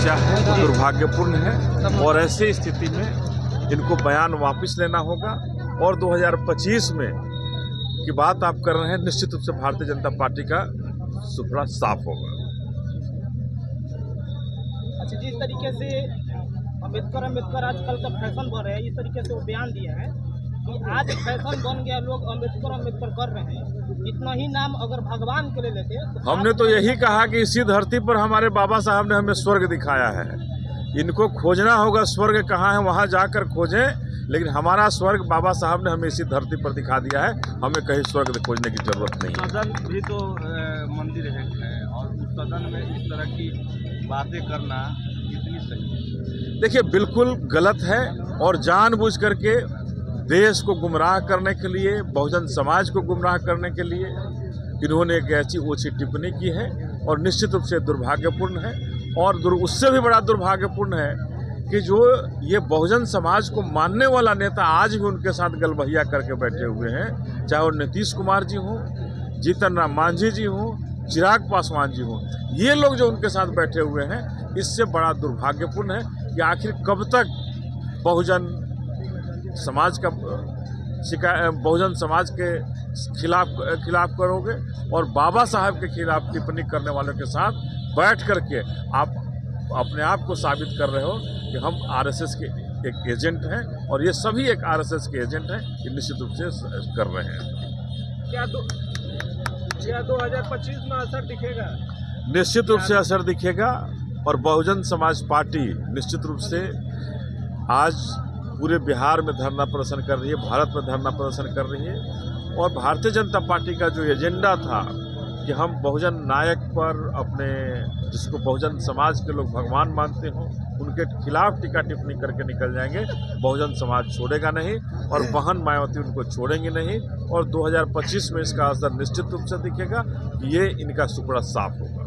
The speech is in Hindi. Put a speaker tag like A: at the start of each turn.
A: समस्या है, वो दुर्भाग्यपूर्ण है और ऐसी स्थिति में इनको बयान वापस लेना होगा और 2025 में की बात आप कर रहे हैं, निश्चित रूप से भारतीय जनता पार्टी का सुपड़ा साफ होगा।
B: अच्छा, जिस तरीके से अम्बेडकर आजकल का फैशन बन रहा है, इस तरीके से वो बयान दिया है कि आज फैशन बन गया, लोग अम्बेडकर कर रहे हैं। इतना ही नाम अगर भगवान के ले लेते तो
A: हमने तो यही कहा कि इसी धरती पर हमारे बाबा साहब ने हमें स्वर्ग दिखाया है। इनको खोजना होगा स्वर्ग कहाँ है, वहाँ जाकर खोजें, लेकिन हमारा स्वर्ग बाबा साहब ने हमें इसी धरती पर दिखा दिया है। हमें कहीं स्वर्ग खोजने की जरूरत नहीं है।
C: सदन भी तो मंदिर है और उस सदन में इस तरह की बातें करना कितनी सही है?
A: देखिए, बिल्कुल गलत है और जानबूझ करके देश को गुमराह करने के लिए, बहुजन समाज को गुमराह करने के लिए इन्होंने एक ऐसी ओछी टिप्पणी की है और निश्चित रूप से दुर्भाग्यपूर्ण है। और उससे भी बड़ा दुर्भाग्यपूर्ण है कि जो ये बहुजन समाज को मानने वाला नेता आज भी उनके साथ गलबहिया करके बैठे हुए हैं, चाहे वो नीतीश कुमार जी हों, जीतन राम मांझी जी हों, चिराग पासवान जी हों, ये लोग जो उनके साथ बैठे हुए हैं, इससे बड़ा दुर्भाग्यपूर्ण है कि आखिर कब तक बहुजन समाज का बहुजन समाज के खिलाफ करोगे और बाबा साहब के खिलाफ टिप्पणी करने वालों के साथ बैठ करके आप अपने आप को साबित कर रहे हो कि हम आरएसएस के एक एजेंट हैं और ये सभी एक आरएसएस के एजेंट हैं, ये निश्चित रूप से कर रहे हैं।
B: क्या 2025 में असर दिखेगा?
A: निश्चित रूप से असर दिखेगा और बहुजन समाज पार्टी निश्चित रूप से आज पूरे बिहार में धरना प्रदर्शन कर रही है, भारत में धरना प्रदर्शन कर रही है। और भारतीय जनता पार्टी का जो एजेंडा था कि हम बहुजन नायक पर अपने, जिसको बहुजन समाज के लोग भगवान मानते हों, उनके खिलाफ टीका टिप्पणी करके निकल जाएंगे, बहुजन समाज छोड़ेगा नहीं और बहन मायावती उनको छोड़ेंगे नहीं। और 2025 में इसका असर निश्चित रूप से दिखेगा कि ये इनका सुपड़ा साफ होगा।